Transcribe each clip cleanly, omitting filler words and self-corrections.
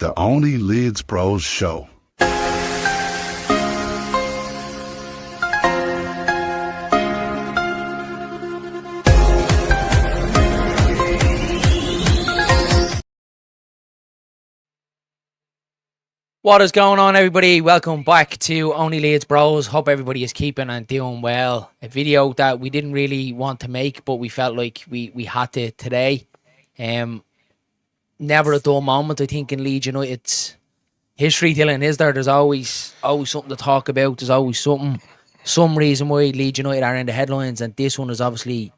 the Only Leeds Bros show. What is going on, everybody? Welcome back to Only Leeds Bros. Hope everybody is keeping and doing well. A video that we didn't really want to make, but we felt like we had to today. Never a dull moment, I think, in Leeds United's history telling, is there? There's always something to talk about. There's always some reason why Leeds United are in the headlines, and this one is obviously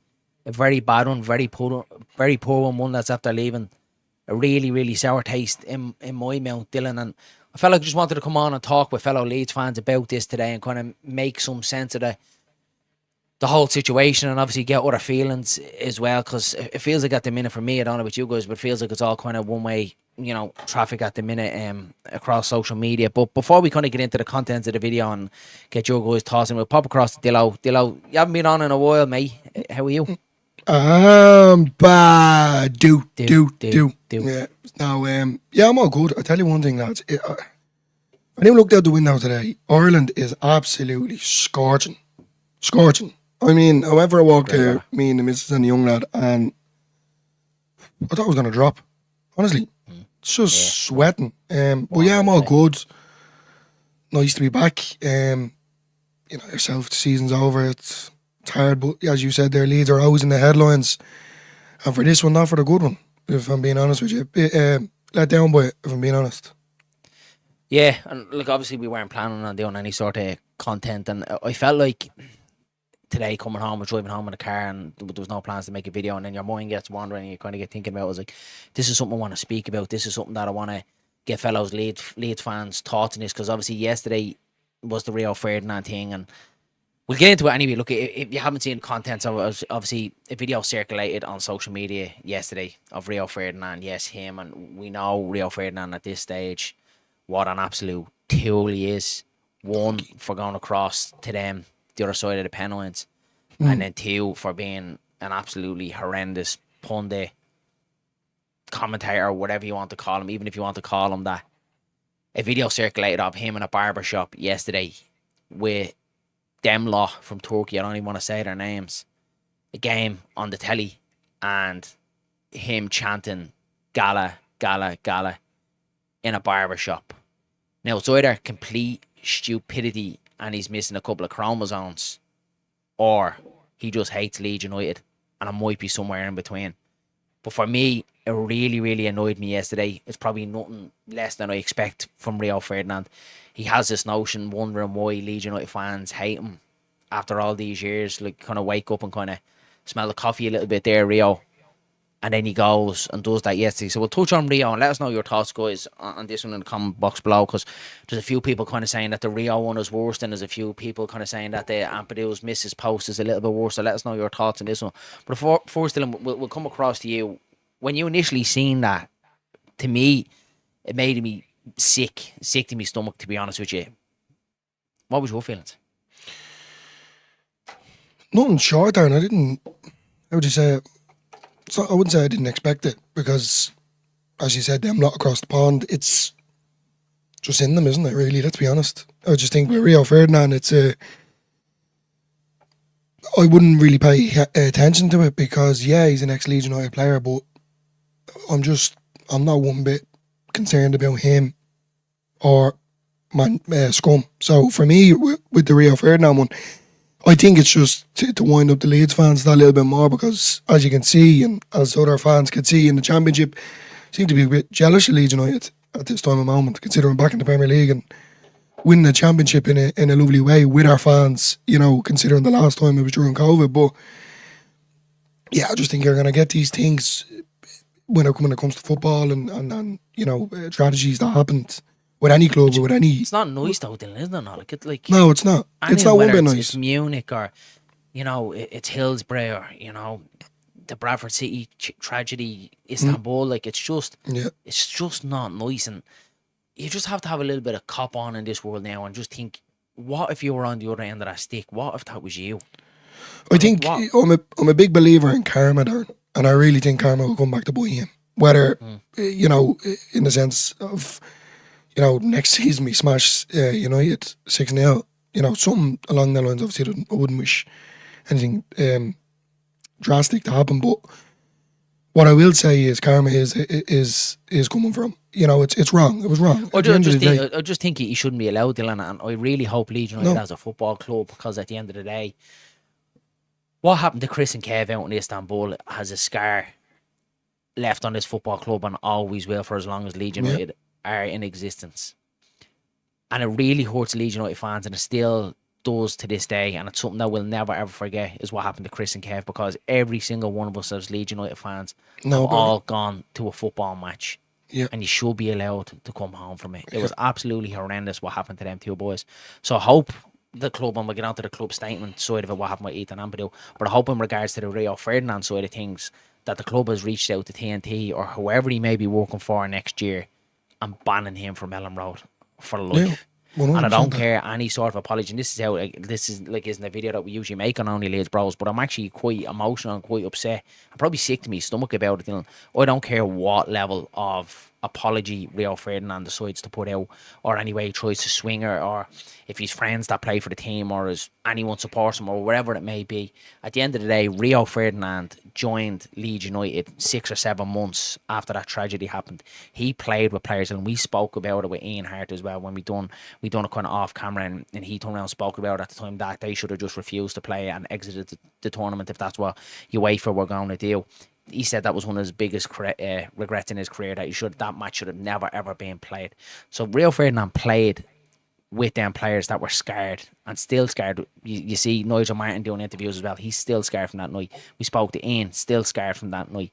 a very bad one, very poor one that's after leaving a really, really sour taste in my mouth, Dylan. And I felt like I just wanted to come on and talk with fellow Leeds fans about this today and kind of make some sense of the whole situation, and obviously get other feelings as well, because it feels like at the minute for me, I don't know about you guys, but it feels like it's all kind of one-way, traffic at the minute across social media. But before we kind of get into the contents of the video and get your guys' thoughts, and we'll pop across to Dillo. Dillo, you haven't been on in a while, mate. How are you? Bad. Do. Yeah. Now, I'm all good. I tell you one thing, lads. When you looked out the window today, Ireland is absolutely scorching. I mean, however I walked here, me and the missus and the young lad, and I thought it was going to drop. Honestly, it's just sweating. But yeah, I'm all good. Nice to be back. Yourself, the season's over. It's hard, but as you said there, Leeds are always in the headlines. And for this one, not for the good one, if I'm being honest with you. Let down by it, if I'm being honest. Yeah, and look, obviously we weren't planning on doing any sort of content, and I felt like today driving home in the car, and there was no plans to make a video, and then your mind gets wandering and you kind of get thinking about it. I was like, this is something I want to speak about. This is something that I want to get fellows Leeds fans thoughts on this, because obviously yesterday was the Rio Ferdinand thing, and we'll get into it anyway. Look, if you haven't seen content, so obviously a video circulated on social media yesterday of Rio Ferdinand. Yes, him, and we know Rio Ferdinand at this stage, what an absolute tool he is. One, for going across to them, the other side of the pen lines, and then two, for being an absolutely horrendous pundit, commentator, whatever you want to call him, even if you want to call him that. A video circulated of him in a barber shop yesterday with them lot from Turkey, I don't even want to say their names, a game on the telly, and him chanting Gala, Gala, Gala in a barber shop. Now, it's either complete stupidity and he's missing a couple of chromosomes, or he just hates Leeds United, and it might be somewhere in between. But for me, it really, really annoyed me yesterday. It's probably nothing less than I expect from Rio Ferdinand. He has this notion, wondering why Leeds United fans hate him after all these years. Like, kind of wake up and kind of smell the coffee a little bit there, Rio. And then he goes and does that yesterday. So we'll touch on Rio and let us know your thoughts, guys, on this one in the comment box below, because there's a few people kind of saying that the Rio one is worse, and there's a few people kind of saying that the Ampadu's misses post is a little bit worse. So let us know your thoughts on this one. But first, Dylan, we'll come across to you. When you initially seen that, to me, it made me sick to my stomach, to be honest with you. What was your feelings? Nothing short there, and I didn't, how would you say it? So I wouldn't say I didn't expect it, because, as you said, them lot across the pond, it's just in them, isn't it, really? Let's be honest. I just think with Rio Ferdinand, I wouldn't really pay attention to it, because, yeah, he's an ex-Leeds United player, but I'm not one bit concerned about him or Scum. So for me, with the Rio Ferdinand one, I think it's just to wind up the Leeds fans that little bit more, because as you can see, and as other fans can see in the Championship, seem to be a bit jealous of Leeds United at this time of moment, considering back in the Premier League and winning the Championship in a lovely way with our fans, considering the last time it was during COVID. But yeah, I just think you're going to get these things when it comes to football and strategies that happened with any club or with any. It's not nice though, Dylan, isn't it? Like, no, it's not. It's not one bit nice. It's Munich, or it's Hillsborough, or the Bradford City tragedy, Istanbul. Like, it's just not nice, and you just have to have a little bit of cop on in this world now, and just think, what if you were on the other end of that stick? What if that was you? I think I'm a big believer in karma there, and I really think karma will come back to bite him. Whether, you know, in the sense of, you know, next season we smash United 6-0, you know, something along the lines. Obviously, I wouldn't wish anything drastic to happen, but what I will say is karma is coming from. You know, it's wrong. It was wrong. I just think he shouldn't be allowed, Dylan, and I really hope Leeds United as a football club, because at the end of the day, what happened to Chris and Kev out in Istanbul has a scar left on this football club and always will for as long as Leeds United are in existence. And it really hurts Leeds United fans, and it still does to this day, and it's something that we'll never ever forget, is what happened to Chris and Kev, because every single one of us as Leeds United fans have all gone to a football match. Yeah. And you should be allowed to come home from it. It was absolutely horrendous what happened to them two boys. So I hope the club, and we'll get on to the club statement side of it, what happened with Ethan Ampadu, but I hope in regards to the Rio Ferdinand side of things, that the club has reached out to TNT or whoever he may be working for next year and banning him from Ellen Road for life. And I don't care any sort of apology. And this isn't a video that we usually make on Only Leeds Bros, but I'm actually quite emotional and quite upset. I'm probably sick to my stomach about it. I don't care what level of apology Rio Ferdinand decides to put out, or any way he tries to swing her, or if he's friends that play for the team, or as anyone supports him, or whatever it may be. At the end of the day, Rio Ferdinand joined Leeds United 6 or 7 months after that tragedy happened. He played with players, and we spoke about it with Ian Hart as well when we done it kind of off camera, and he turned around and spoke about it at the time that they should have just refused to play and exited the tournament if that's what UEFA were going to do. He said that was one of his biggest regrets in his career, that match should have never ever been played. So Rio Ferdinand played with them players that were scarred and still scarred. You see Nigel Martin doing interviews as well. He's still scarred from that night. We spoke to Ian, still scarred from that night.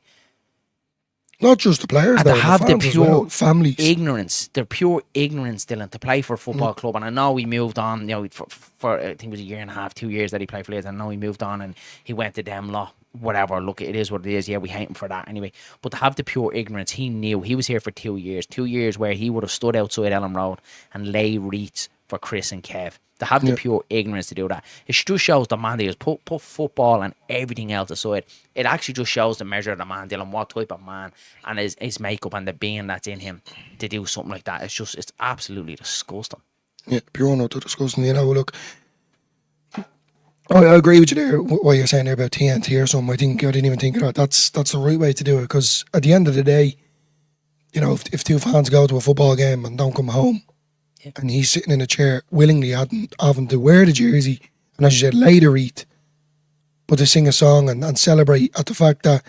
Not just the players, and though, to have the pure families. Ignorance, the pure ignorance, Dylan, to play for a football club. And I know he moved on, you know, for I think it was a year and a half, 2 years that he played for Leeds. I know he moved on and he went to them lot. Whatever, look, it is what it is. Yeah, we hate him for that anyway. But to have the pure ignorance, he knew he was here for 2 years. 2 years where he would have stood outside Ellen Road and lay wreaths for Chris and Kev. To have the pure ignorance to do that, it just shows the man that is put football and everything else aside. It actually just shows the measure of the man, Dylan, what type of man and his makeup and the being that's in him to do something like that. It's absolutely disgusting. Yeah, pure not disgusting. You know, look, I agree with you there. What you're saying there about TNT or something, I didn't even think of that. That's the right way to do it, because at the end of the day, you know, if two fans go to a football game and don't come home, and he's sitting in a chair willingly having to wear the jersey and, as you said, lay the wreath, but to sing a song and celebrate at the fact that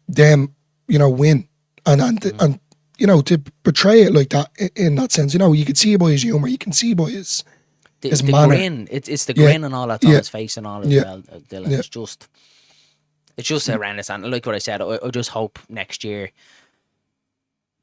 them, you know, win and you know, to portray it like that in that sense, you know, you can see by his humour, you can see by his manner. Grin. It's the grin and all that's on his face and all as well, Dylan. It's just horrendous. And like what I said, I just hope next year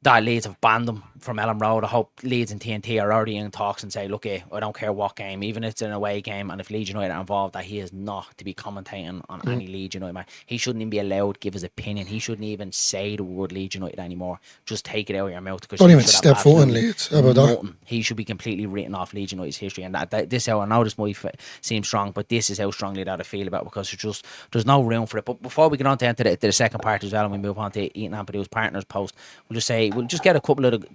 that Leeds have banned them from Ellen Road. I hope Leeds and TNT are already in talks and say, look, I don't care what game, even if it's an away game, and if Leeds United are involved, that he is not to be commentating on any Leeds United match. He shouldn't even be allowed to give his opinion. He shouldn't even say the word Leeds United anymore. Just take it out of your mouth. Don't even step foot in Leeds. How about that? He should be completely written off Leeds United's history. And this how I know this might seem strong, but this is how strongly that I feel about it, because there's no room for it. But before we get on to the second part as well, and we move on to Ethan Ampadu's partner's post, we'll just get a couple of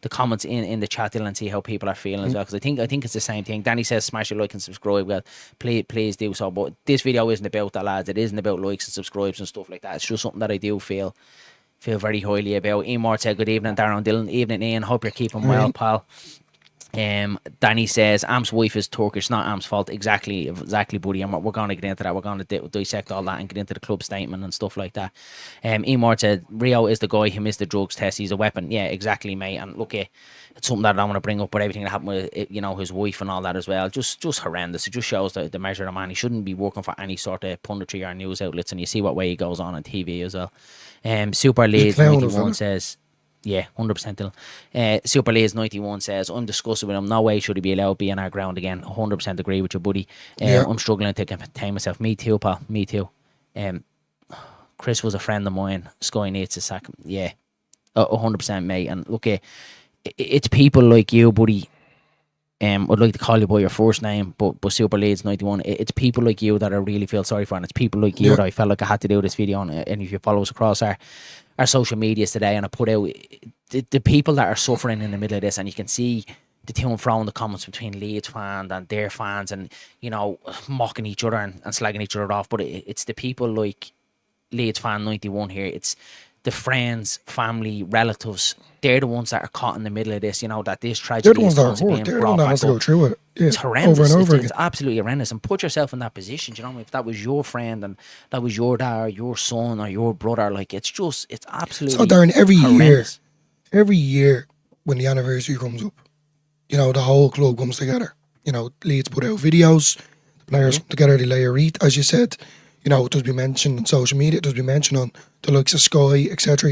the comments in the chat, and see how people are feeling as well, because I think it's the same thing. Danny says smash your like and subscribe. Well, please do so. But this video isn't about that, lads. It isn't about likes and subscribes and stuff like that. It's just something that I do feel very highly about. Ian Moore said good evening, Darren Dillon. Evening, Ian. Hope you're keeping well, pal. Danny says Am's wife is Turkish, not Am's fault. Exactly, buddy. And we're going to get into that. We're going to dissect all that and get into the club statement and stuff like that. Ian Moore said Rio is the guy who missed the drugs test. He's a weapon. Yeah, exactly, mate. And look, it's something that I don't want to bring up, but everything that happened with, you know, his wife and all that as well, just horrendous. It just shows the measure of the man. He shouldn't be working for any sort of punditry or news outlets, and you see what way he goes on TV as well. Super Leeds 91 says, yeah, 100% Dylan. Super Leeds 91 says, I'm disgusted with him. No way should he be allowed to be in our ground again. 100% agree with you, buddy. I'm struggling to contain myself. Me too, pal. Me too. Chris was a friend of mine. Sky needs to sack him. Yeah, 100%, mate. And look, it's people like you, buddy, I'd like to call you by your first name, but Super Leeds 91, it's people like you that I really feel sorry for, and it's people like you that I felt like I had to do this video on. And if you follow us across our social medias today, and I put out the people that are suffering in the middle of this, and you can see the to and fro in the comments between Leeds fans and their fans, and mocking each other and slagging each other off. But it's the people like Leeds fan 91 here. It's the friends, family, relatives. They're the ones that are caught in the middle of this. That this tragedy. They're the ones that are hurt. They're the ones that has to go through it. Yeah, it's horrendous. Over and over again. It's absolutely horrendous. And put yourself in that position. If that was your friend and that was your dad or your son or your brother, like it's absolutely. So Darren, horrendous. every year when the anniversary comes up, the whole club comes together. Leeds put out videos. The players come together. They lay a wreath, as you said. It does be mentioned on social media. It does be mentioned on the likes of Sky, etc.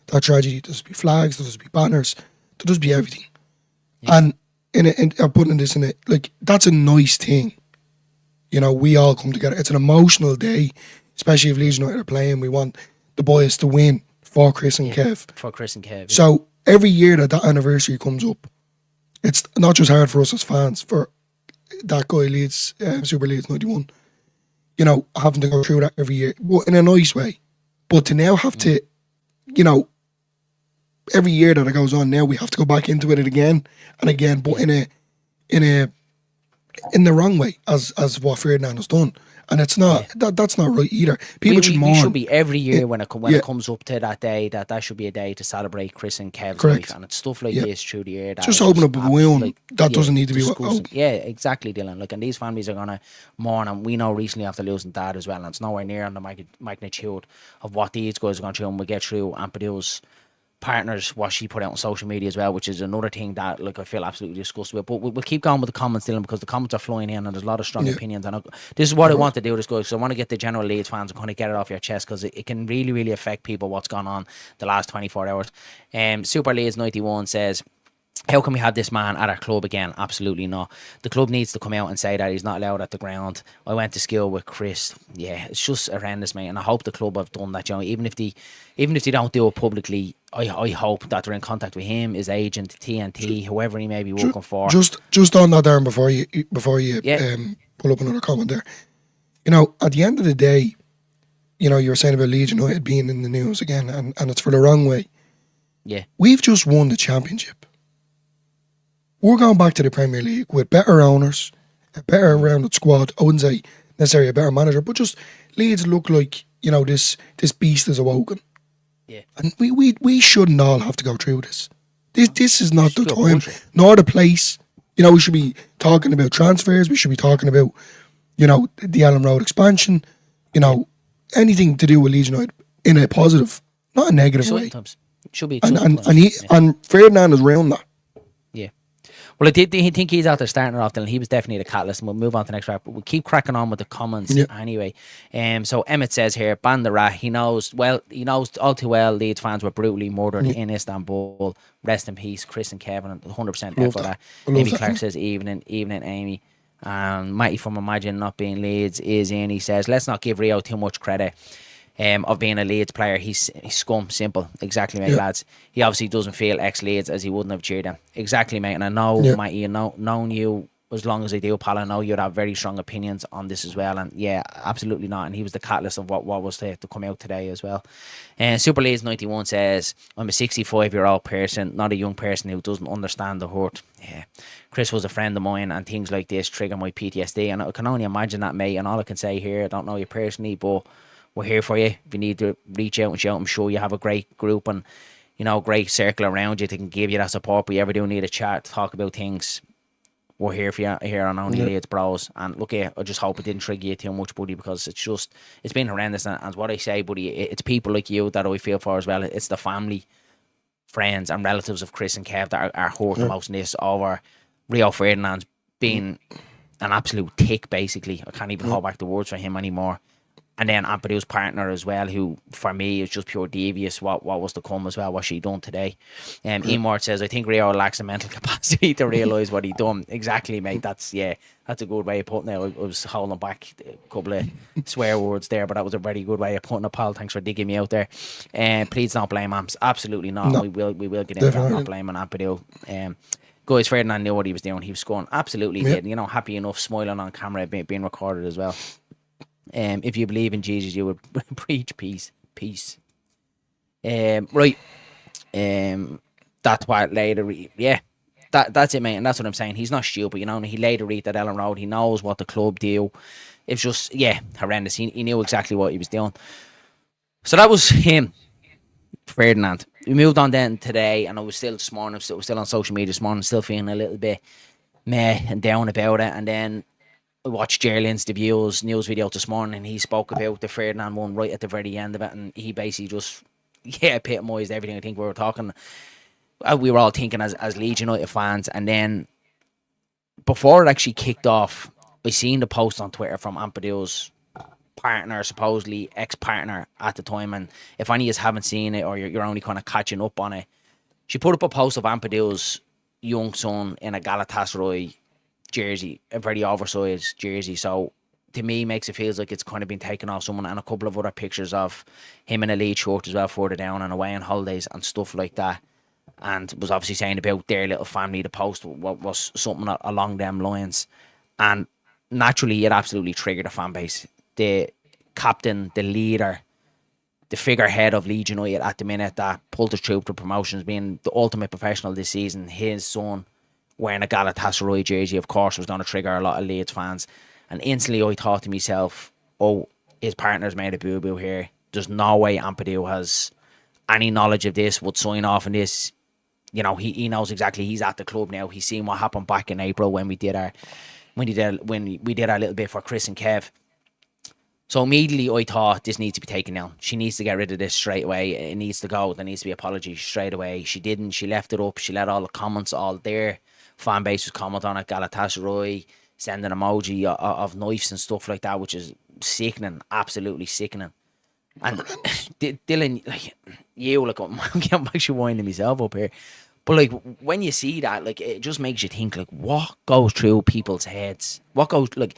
That tragedy. There does be flags. There does be banners. There does be everything. Yeah. And I'm putting this in it, like, that's a nice thing. We all come together. It's an emotional day, especially if Leeds United are playing. We want the boys to win for Chris and Kev. For Chris and Kev. Yeah. So every year that anniversary comes up, it's not just hard for us as fans, for that guy Leeds, Super Leeds 91, having to go through that every year, but in a nice way. But to now have to, every year that it goes on, now we have to go back into it again and again, but in the wrong way, as what Ferdinand has done. And it's not that's not right either. People should mourn. We should be every year when it comes up to that day, that should be a day to celebrate Chris and Kev's life, and it's stuff like this through the year. Just open up a balloon. That doesn't need to be open. Yeah, exactly, Dylan. And these families are gonna mourn, and we know recently after losing Dad as well, and it's nowhere near on the magnitude of what these guys are going through, and we get through Ampadu's partners, what she put out on social media as well, which is another thing that I feel absolutely disgusted with. But we'll keep going with the comments, Dylan, because the comments are flowing in and there's a lot of strong opinions. And this is what I want to do, this guys. So I want to get the general Leeds fans and kind of get it off your chest, because it can really, really affect people what's gone on the last 24 hours. Super Leeds 91 says, how can we have this man at our club again? Absolutely not. The club needs to come out and say that he's not allowed at the ground. I went to school with Chris. Yeah, it's just horrendous, mate. And I hope the club have done that, even if they don't do it publicly, I hope that they're in contact with him, his agent, TNT, whoever he may be working for. Just on that, Darren, before you pull up another comment there. At the end of the day, you were saying about Leeds United being in the news again, and it's for the wrong way. Yeah. We've just won the championship. We're going back to the Premier League with better owners, a better rounded squad. I wouldn't say necessarily a better manager, but just Leeds look like, this beast is awoken. Yeah. And we shouldn't all have to go through this. This is not the time, nor the place. We should be talking about transfers. We should be talking about, the Allen Road expansion. Anything to do with Leeds United in a positive, not a negative way. Should be. And Ferdinand is around that. Yeah. Well, I think he's out there starting it off, and he was definitely the catalyst, and we'll move on to the next round. But we'll keep cracking on with the comments anyway. So Emmett says here, ban the rat. He knows all too well Leeds fans were brutally murdered in Istanbul. Rest in peace, Chris and Kevin. 100% echo that. Amy Clark says, evening, Amy. Mighty from Imagine Not Being Leeds is in. He says, let's not give Rio too much credit. Of being a Leeds player, he's scum, simple. Exactly, mate, lads. He obviously doesn't feel ex-Leeds, as he wouldn't have cheered him. Exactly, mate. And I know, Matty, known you as long as I do, pal, I know you'd have very strong opinions on this as well. And yeah, absolutely not. And he was the catalyst of what was to come out today as well. And Super Leeds 91 says, I'm a 65-year-old person, not a young person who doesn't understand the hurt. Yeah. Chris was a friend of mine, and things like this trigger my PTSD. And I can only imagine that, mate. And all I can say here, I don't know you personally, but we're here for you. If you need to reach out and shout, I'm sure you have a great group and, great circle around you that can give you that support. But you ever do need a chat, talk about things, we're here for you here on Only Leeds Bros. And look, I just hope it didn't trigger you too much, buddy, because it's been horrendous. And what I say, buddy, it's people like you that I feel for as well. It's the family, friends and relatives of Chris and Kev that are hurt the most in this, over Rio Ferdinand being an absolute tick, basically. I can't even hold back the words for him anymore. And then Ampadu's partner as well, who for me is just pure devious. What was to come as well, what she done today. Ian Ward says, I think Rio lacks the mental capacity to realise what he done. Exactly, mate. That's a good way of putting it. I was holding back a couple of swear words there, but that was a very good way of putting it, pal. Thanks for digging me out there. Please don't blame Amps. Absolutely not. No, we will get into that, not blaming Ampadu. Guys, Ferdinand knew what he was doing. He was scoring. Absolutely Yeah. did. You know, happy enough, smiling on camera, being recorded as well. If you believe in Jesus, you would preach peace. Peace. Right. That's why later. That's it, mate. And that's what I'm saying. He's not stupid, you know. He later read that Ellen Road. He knows what the club do. It's just, horrendous. He knew exactly what he was doing. So that was him, Ferdinand. We moved on then today, and I was still this morning. I was still on social media this morning, still feeling a little bit meh and down about it. And then I watched Jerlin's debuts news video this morning, and he spoke about the Ferdinand one right at the very end of it, and he basically just epitomised everything I think we were talking. We were all thinking as Leeds United fans, and then before it actually kicked off, I seen the post on Twitter from Ampadu's partner, supposedly ex-partner at the time, and if any of you haven't seen it or you're only kind of catching up on it, she put up a post of Ampadu's young son in a Galatasaray jersey, a very oversized jersey. So to me, makes it feels like it's kind of been taken off someone, and a couple of other pictures of him in a Leeds shirt as well further down and away on holidays and stuff like that. And was obviously saying about their little family. The post was something along them lines, and naturally it absolutely triggered a fan base. The captain, the leader, the figurehead of Leeds United at the minute that pulled us through to promotions, being the ultimate professional this season, his son wearing a Galatasaray jersey, of course, was going to trigger a lot of Leeds fans. And instantly I thought to myself, oh, his partner's made a boo-boo here. There's no way Ampadu has any knowledge of this, would sign off on this. You know, he knows exactly. He's at the club now. He's seen what happened back in April when we did our little bit for Chris and Kev. So immediately I thought this needs to be taken down. She needs to get rid of this straight away. It needs to go. There needs to be apology straight away. She didn't. She left it up. She let all the comments, all their fan base was comment on it. Galatasaray sending emoji of knives and stuff like that, which is sickening, absolutely sickening. And Dylan, I'm actually winding myself up here. But like when you see that, like it just makes you think, like, what goes through people's heads? What goes like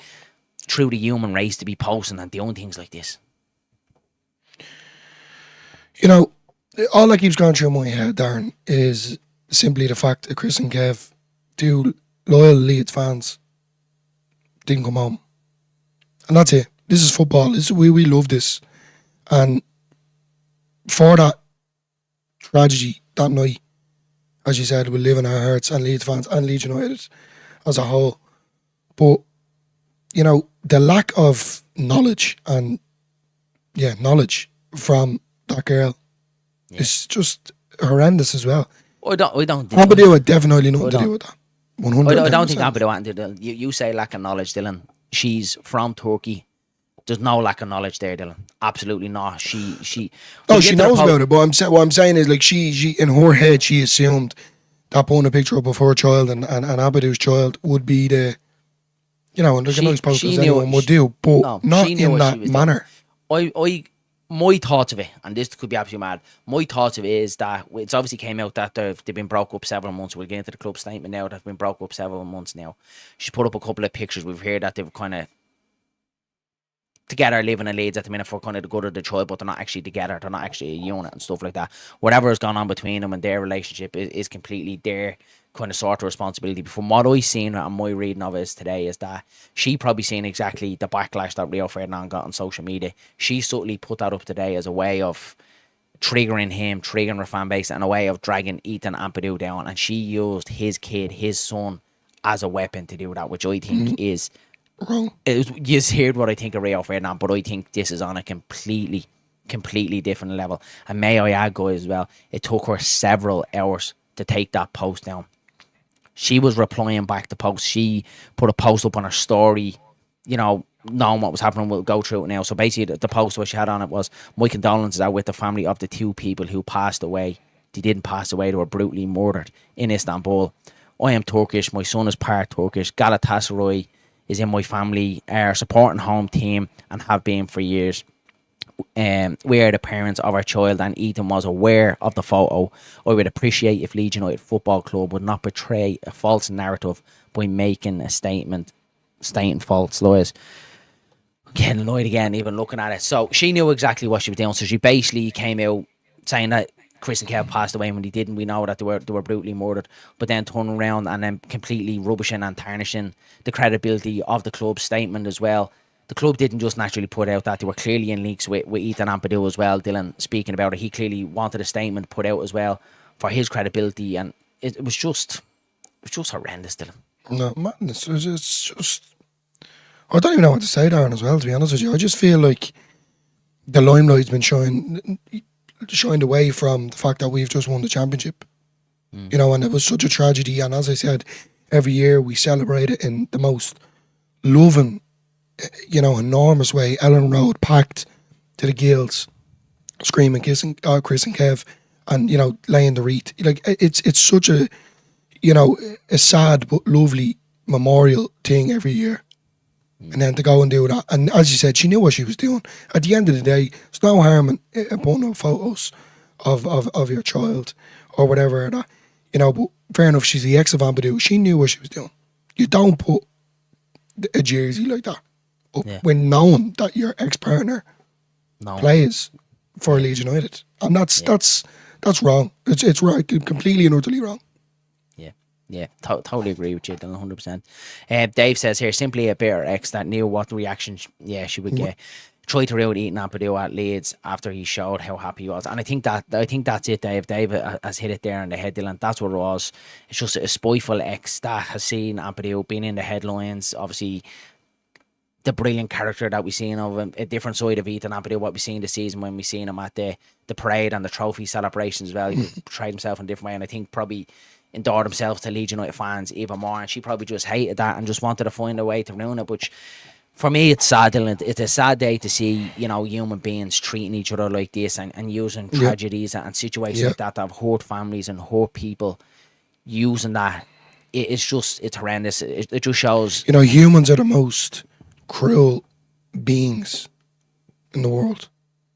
through the human race to be posting and doing things like this? You know, all that keeps going through my head, Darren, is simply the fact that Chris and Kev, two loyal Leeds fans, didn't come home. And that's it. This is football. We love this. And for that tragedy that night, as you said, will live in our hearts, and Leeds fans and Leeds United as a whole. But, you know, the lack of knowledge from that girl is just horrendous as well. I don't think Ampadu had definitely nothing to do with that. 100%. I don't think Ampadu had to do. You say lack of knowledge, Dylan. She's from Turkey. There's no lack of knowledge there, Dylan. Absolutely not. She knows about it. But what I'm saying is, like, she in her head, she assumed that putting a picture up of her child and Ampadu's child would be the, you know, and there's no post as anyone would do, but not in that manner. My thoughts of it, and this could be absolutely mad. My thoughts of it is that it's obviously came out that they've been broke up several months. We'll get into the club statement now. They've been broke up several months now. She's put up a couple of pictures. We've heard that they've kind of together living in Leeds at the minute for kind of the good of the child, but they're not actually together. They're not actually a unit and stuff like that. Whatever has gone on between them and their relationship is completely their kind of sort of responsibility. But from what I've seen and my reading of it today is that she probably seen exactly the backlash that Rio Ferdinand got on social media. She subtly put that up today as a way of triggering him, triggering her fan base, and a way of dragging Ethan Ampadu down. And she used his kid, his son, as a weapon to do that, which I think is wrong. You just heard what I think of Rio Ferdinand, but I think this is on a completely different level. And may I add, guys, as well, it took her several hours to take that post down. She was replying back to posts. She put a post up on her story, you know, knowing what was happening. We'll go through it now. So basically, the post what she had on it was, my condolences are with the family of the two people who passed away. They didn't pass away. They were brutally murdered in Istanbul. I am Turkish. My son is part Turkish. Galatasaray is in my family, our supporting home team, and have been for years. We are the parents of our child, and Ethan was aware of the photo. I would appreciate if Leeds United Football Club would not portray a false narrative by making a statement stating false lies. Getting annoyed again, even looking at it. So she knew exactly what she was doing. So she basically came out saying that Chris and Kev passed away when he didn't. We know that they were brutally murdered, but then turning around and then completely rubbishing and tarnishing the credibility of the club's statement as well. The club didn't just naturally put out that. They were clearly in leaks with Ethan Ampadu as well. Dylan speaking about it, he clearly wanted a statement put out as well for his credibility, and it was just horrendous, Dylan. No, madness. It's just, I don't even know what to say, Darren, as well, to be honest with you. I just feel like the limelight's been shined away from the fact that we've just won the championship. You know, and it was such a tragedy. And as I said, every year we celebrate it in the most loving, you know, enormous way. Ellen Road packed to the gills, screaming, kissing Chris and Kev, and, you know, laying the wreath. Like, it's such a, you know, a sad but lovely memorial thing every year. And then to go and do that. And as you said, she knew what she was doing. At the end of the day, there's no harm in putting up photos of your child or whatever. That, you know, but fair enough, she's the ex of Ampadu. She knew what she was doing. You don't put a jersey like that up when knowing that your ex-partner plays for Leeds United. And that's wrong. It's right, completely and utterly wrong. Yeah, totally agree with you, Dylan, 100%. Dave says here, simply a bitter ex that knew what reaction she would get. Tried to ruin Ethan Ampadu at Leeds after he showed how happy he was. And I think that's it, Dave. Dave has hit it there on the head, Dylan. That's what it was. It's just a spiteful ex that has seen Ampadu being in the headlines. Obviously, the brilliant character that we've seen of him, a different side of Ethan Ampadu, what we've seen this season when we've seen him at the parade and the trophy celebrations as well. He portrayed himself in a different way, and I think probably endured himself to Leeds United fans even more, and she probably just hated that and just wanted to find a way to ruin it. Which, for me, it's sad, Dylan. It's a sad day to see, you know, human beings treating each other like this and using tragedies and situations like that have hurt families and hurt people, using that. It's horrendous. It just shows, you know, humans are the most cruel beings in the world,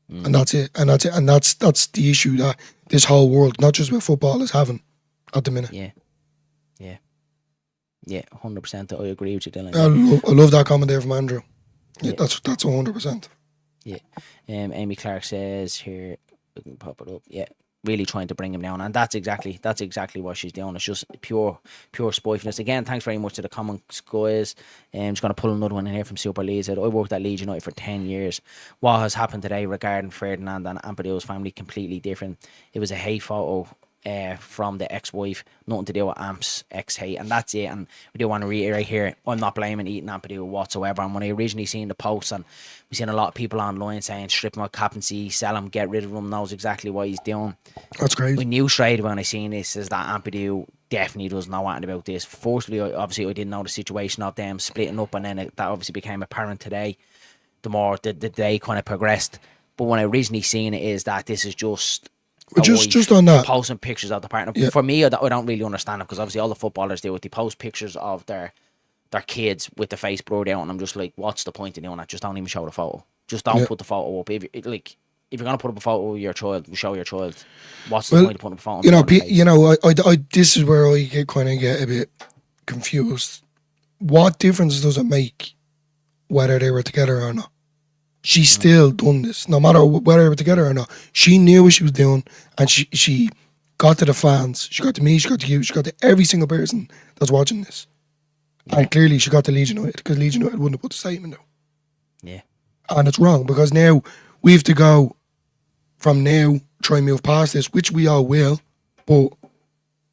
and that's it. And that's the issue that this whole world, not just with football, is having at the minute. Yeah, 100%. I agree with you, Dylan. I love that comment there from Andrew. Yeah, that's 100%. Yeah. Amy Clark says here, we can pop it up. Yeah, really trying to bring him down, and that's exactly what she's doing. It's just pure spitefulness. Again, thanks very much to the comments, guys. I'm just going to pull another one in here from Super Lee. Said, I worked at Leeds United for 10 years. What has happened today regarding Ferdinand and Ampadu's family, completely different. It was a hate photo from the ex-wife, nothing to do with Amp's ex-hate, and that's it. And we do want to reiterate here, I'm not blaming Ethan Ampadu whatsoever. And when I originally seen the post, and we've seen a lot of people online saying strip him of captaincy, sell him, get rid of him, knows exactly what he's doing. That's great. We knew straight when I seen this is that Ampadu definitely doesn't know anything about this. Fortunately, obviously I didn't know the situation of them splitting up, and then that obviously became apparent today the more the day kind of progressed. But when I originally seen it is that this is just just on that, posting pictures of the partner. Yeah. For me, I don't really understand it, because obviously all the footballers do it. They post pictures of their kids with the face blurred out, and I'm just like, what's the point of doing that? Just don't even show the photo. Just don't put the photo up. If you're gonna put up a photo of your child, show your child. What's the point of putting up a photo? You know, I this is where I kind of get a bit confused. What difference does it make whether they were together or not? She still done this, no matter whether they were together or not. She knew what she was doing, and she got to the fans, she got to me, she got to you, she got to every single person that's watching this. And clearly she got to Leeds United, because Leeds United wouldn't have put the statement out. Yeah. And it's wrong, because now we have to go from now, try and move past this, which we all will, but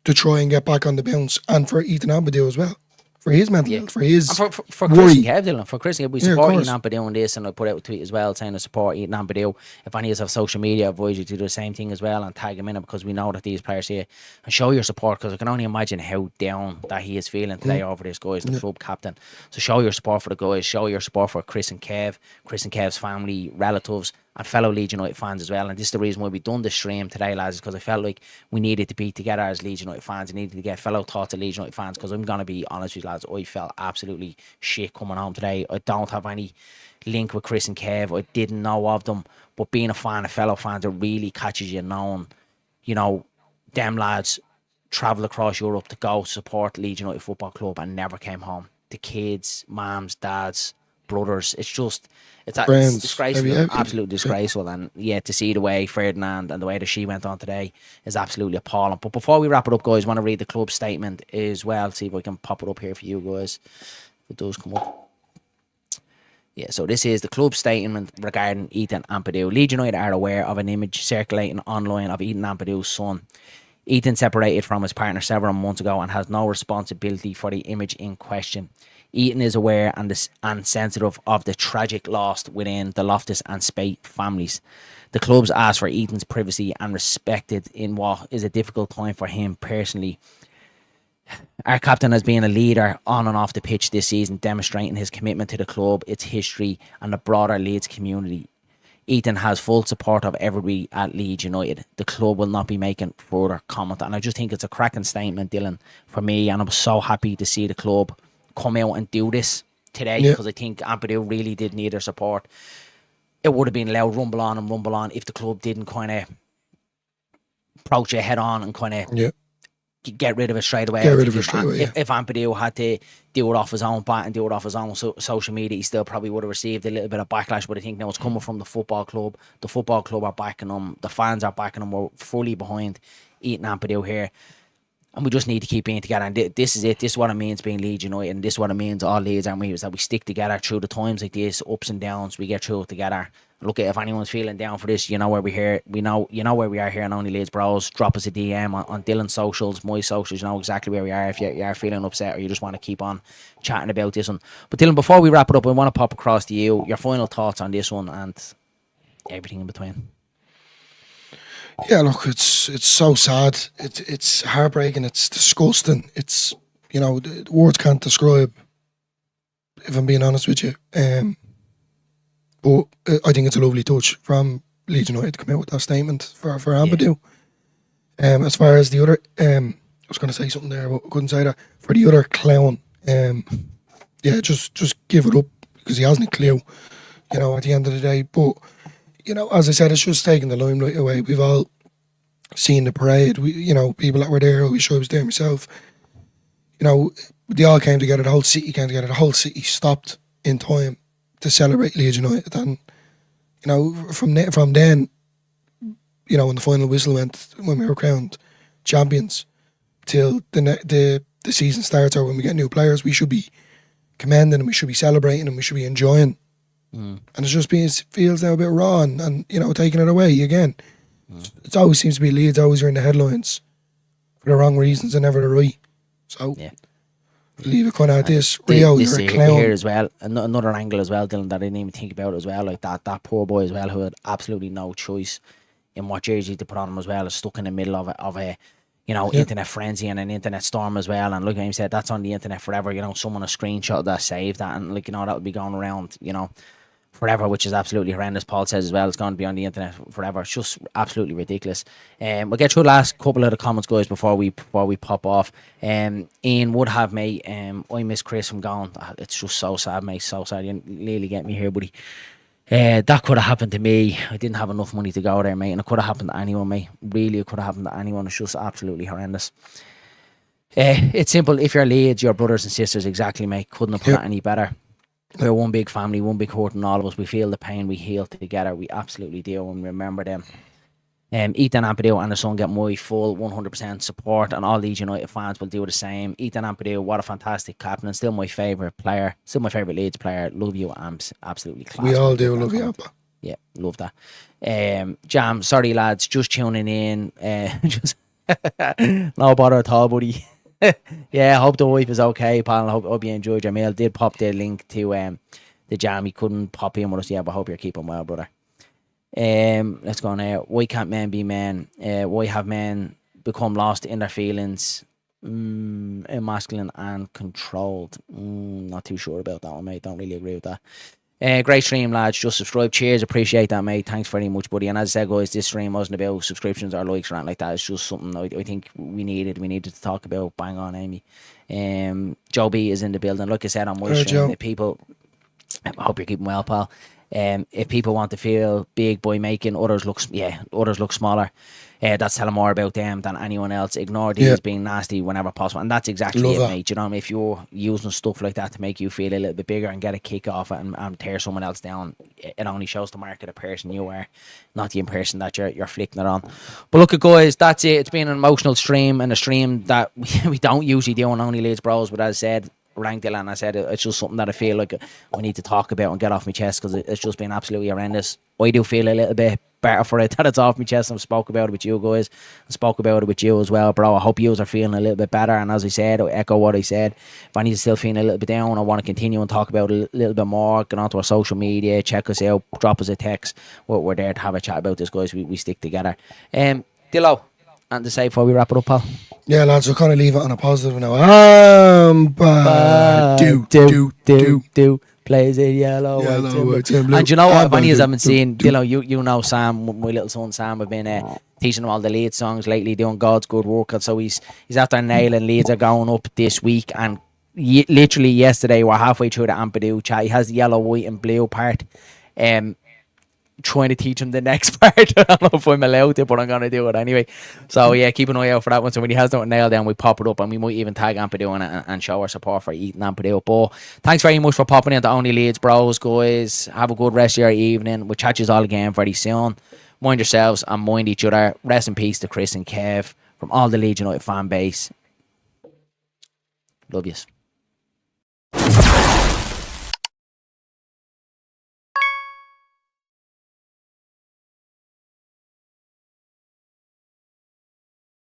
to try and get back on the bounce, and for Ethan Ampadu as well. For his mental health, for his for Chris and Kev, Dylan. For Chris and Kev, we support Ethan Ampadu on this, and I put out a tweet as well saying I support Ethan Ampadu. If any of us have social media, I advise you to do the same thing as well and tag him in it, because we know that these players here, and show your support, because I can only imagine how down that he is feeling today over this guy as the club captain. So show your support for the guys, show your support for Chris and Kev's family, relatives, and fellow Leeds United fans as well. And this is the reason why we done this stream today, lads, because I felt like we needed to be together as Leeds United fans. We needed to get fellow thoughts of Leeds United fans, because I'm going to be honest with you, lads, I felt absolutely shit coming home today. I don't have any link with Chris and Kev. I didn't know of them, but being a fan of fellow fans, it really catches you knowing, you know, them lads travelled across Europe to go support Leeds United Football Club and never came home. The kids, mums, dads, brothers. It's Friends, disgraceful, everything. absolutely disgraceful. And yeah, to see the way Ferdinand and the way that she went on today is absolutely appalling. But before we wrap it up, guys, I want to read the club statement as well. See if I can pop it up here for you guys. If it does come up. Yeah, so this is the club statement regarding Ethan Ampadu. Leeds United are aware of an image circulating online of Ethan Ampadu's son. Ethan separated from his partner several months ago and has no responsibility for the image in question. Ethan is aware and sensitive of the tragic loss within the Loftus and Spate families. The clubs ask for Ethan's privacy and respected in what is a difficult time for him personally. Our captain has been a leader on and off the pitch this season, demonstrating his commitment to the club, its history and the broader Leeds community. Ethan has full support of everybody at Leeds United. The club will not be making further comment. And I just think it's a cracking statement, Dylan, for me. And I'm so happy to see the club come out and do this today, because I think Ampadu really did need their support. It would have been allowed rumble on if the club didn't kind of approach it head on and kind of get rid of it straight away. If Ampadu had to do it off his own bat and do it off his own social media, he still probably would have received a little bit of backlash. But I think now it's coming from the football club. The football club are backing him. The fans are backing him. We're fully behind Ethan Ampadu here. And we just need to keep being together. And this is it. This is what it means being Leeds United. And this is what it means all Leeds, aren't we? Is that we stick together through the times like this, ups and downs. We get through it together. Look, if anyone's feeling down for this, you know where we're here. You know where we are here on Only Leeds Bros. Drop us a DM on Dylan's socials, my socials. You know exactly where we are if you are feeling upset or you just want to keep on chatting about this one. But Dylan, before we wrap it up, I want to pop across to you your final thoughts on this one and everything in between. Yeah, look, it's so sad. It's heartbreaking. It's disgusting. It's, the words can't describe, if I'm being honest with you. But I think it's a lovely touch from Leeds United to come out with that statement for Ampadu. As far as the other, I was going to say something there, but I couldn't say that. For the other clown, just give it up, because he hasn't a clue, at the end of the day. But, as I said, it's just taking the limelight away. We've all seen the parade. People that were there, I wish I was there myself. They all came together, the whole city came together, the whole city stopped in time to celebrate Leeds United. And, from then, when the final whistle went, when we were crowned champions, till the season starts or when we get new players, we should be commending and we should be celebrating and we should be enjoying. And it feels now a bit raw and taking it away again. It always seems to be Leeds always are in the headlines for the wrong reasons and never the right. So leave it kind of at this. Rio, you're a clown. Here as well, another angle as well, Dylan, that I didn't even think about as well, like that poor boy as well, who had absolutely no choice in what jersey to put on him as well, is stuck in the middle of a internet frenzy and an internet storm as well. And like I said, that's on the internet forever. Someone a screenshot that saved that, and that would be going around, forever, which is absolutely horrendous. Paul says as well, it's going to be on the internet forever. It's just absolutely ridiculous. We'll get through the last couple of the comments, guys, before we pop off. Ian would have, mate, I miss Chris from going. It's just so sad, mate, so sad. You nearly get me here, buddy. That could have happened to me. I didn't have enough money to go there, mate, and it could have happened to anyone, mate. Really, it could have happened to anyone. It's just absolutely horrendous. It's simple. If you're Leeds, your brothers and sisters, exactly, mate. Couldn't have put it any better. We're one big family, one big hurt, and all of us. We feel the pain, we heal together. We absolutely do, and remember them. Ethan Ampadu and his son get my full 100% support, and all Leeds United fans will do the same. Ethan Ampadu, what a fantastic captain, still my favourite player, still my favourite Leeds player. Love you, Amps, absolutely class. We all do love you, Ampa. Yeah, love that. Jam, sorry lads, just tuning in. Just no bother at all, buddy. Yeah, I hope the wife is okay, pal. I hope you enjoyed your meal. Did pop the link to the Jam. He couldn't pop in with us yet, but I hope you're keeping well, brother. Let's go now. Why can't men be men? Why have men become lost in their feelings, masculine and controlled? Not too sure about that one, mate. Don't really agree with that. Great stream, lads. Just subscribe. Cheers. Appreciate that, mate. Thanks very much, buddy. And as I said, guys, this stream wasn't about subscriptions or likes or anything like that. It's just something I think we needed to talk about. Bang on, Amy. Joe B is in the building. Like I said on my stream, the people, I hope you're keeping well, pal. If people want to feel big by making others look smaller, that's telling more about them than anyone else. Ignore these being nasty whenever possible, and that's exactly Love it, that. mate. You know what I mean? If you're using stuff like that to make you feel a little bit bigger and get a kick off it and tear someone else down, it only shows the mark of the person you are, not the person that you're flicking it on. But look, guys, that's it. It's been an emotional stream, and a stream that we don't usually do on Only Leeds Bros. But as I said, rang Dylan, I said it's just something that I feel like we need to talk about and get off my chest, because it's just been absolutely horrendous. I do feel a little bit better for it that it's off my chest. I've spoke about it with you guys and spoke about it with you as well, bro. I hope you are feeling a little bit better, and as I said, I echo what I said. If I need to still feeling a little bit down, I want to continue and talk about it a little bit more, get onto our social media, check us out, drop us a text. We're there to have a chat about this, guys. We stick together. Dillo, and to say before we wrap it up, pal? Yeah, lads, we'll kind of leave it on a positive now. Do. Plays in yellow, white, and blue. And you know what? If any of you haven't seen, you know Sam, my little son Sam. I've been teaching him all the Leeds songs lately, doing God's good work. And so he's after nailing Leeds are going up this week. And literally yesterday, we're halfway through the Ampadu chat. He has the yellow, white, and blue part. Trying to teach him the next part. I don't know if I'm allowed to, but I'm going to do it anyway. So yeah, keep an eye out for that one. So when he has that nailed down, we pop it up, and we might even tag Ampadu in it and show our support for Ethan Ampadu. But thanks very much for popping into Only Leeds Bros, guys. Have a good rest of your evening. We'll chat you all again very soon. Mind yourselves and mind each other. Rest in peace to Chris and Kev from all the Leeds United fan base. Love yous.